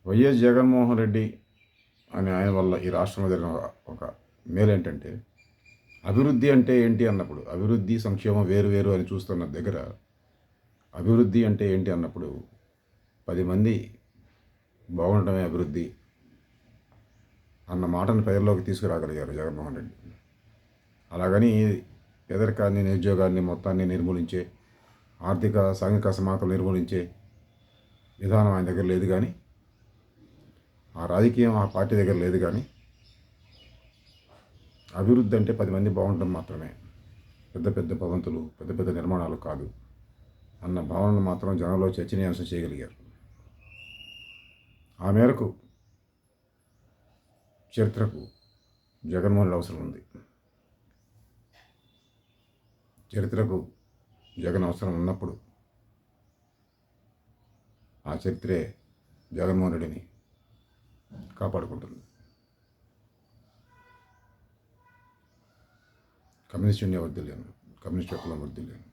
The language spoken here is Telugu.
వైఎస్ జగన్మోహన్ రెడ్డి అనే ఆయన వల్ల ఈ రాష్ట్రంలో జరిగిన ఒక మేలు ఏంటంటే, అభివృద్ధి అంటే ఏంటి అన్నప్పుడు, అభివృద్ధి సంక్షేమం వేరు వేరు అని చూస్తున్న దగ్గర, అభివృద్ధి అంటే ఏంటి అన్నప్పుడు 10 మంది బాగుండటమే అభివృద్ధి అన్న మాటను ప్రజల్లోకి తీసుకురాగలిగారు జగన్మోహన్ రెడ్డి. అలాగని పేదరికాన్ని, నిరుద్యోగాన్ని మొత్తాన్ని నిర్మూలించే, ఆర్థిక సాంఘిక అసమానతలు నిర్మూలించే విధానం ఆయన దగ్గర లేదు. కానీ ఆ రాజకీయం ఆ పార్టీ దగ్గర లేదు. కానీ అభివృద్ధి అంటే 10 మంది బాగుండడం మాత్రమే, పెద్ద పెద్ద భవంతులు, పెద్ద పెద్ద నిర్మాణాలు కాదు అన్న భావనను మాత్రం జనంలో చర్చనీయాంశం చేయగలిగారు. ఆ మేరకు చరిత్రకు జగన్మోహన్ రెడ్డి అవసరం ఉంది. చరిత్రకు జగన్ అవసరం ఉన్నప్పుడు ఆ చరిత్రే జగన్మోహన్ రెడ్డిని కాపాడుకుంటుంది. కమ్యూనిస్ట్ ఇండియా వర్ధిల్లేను, కమ్యూనిస్ట్ కులం వర్ధిల్లేను.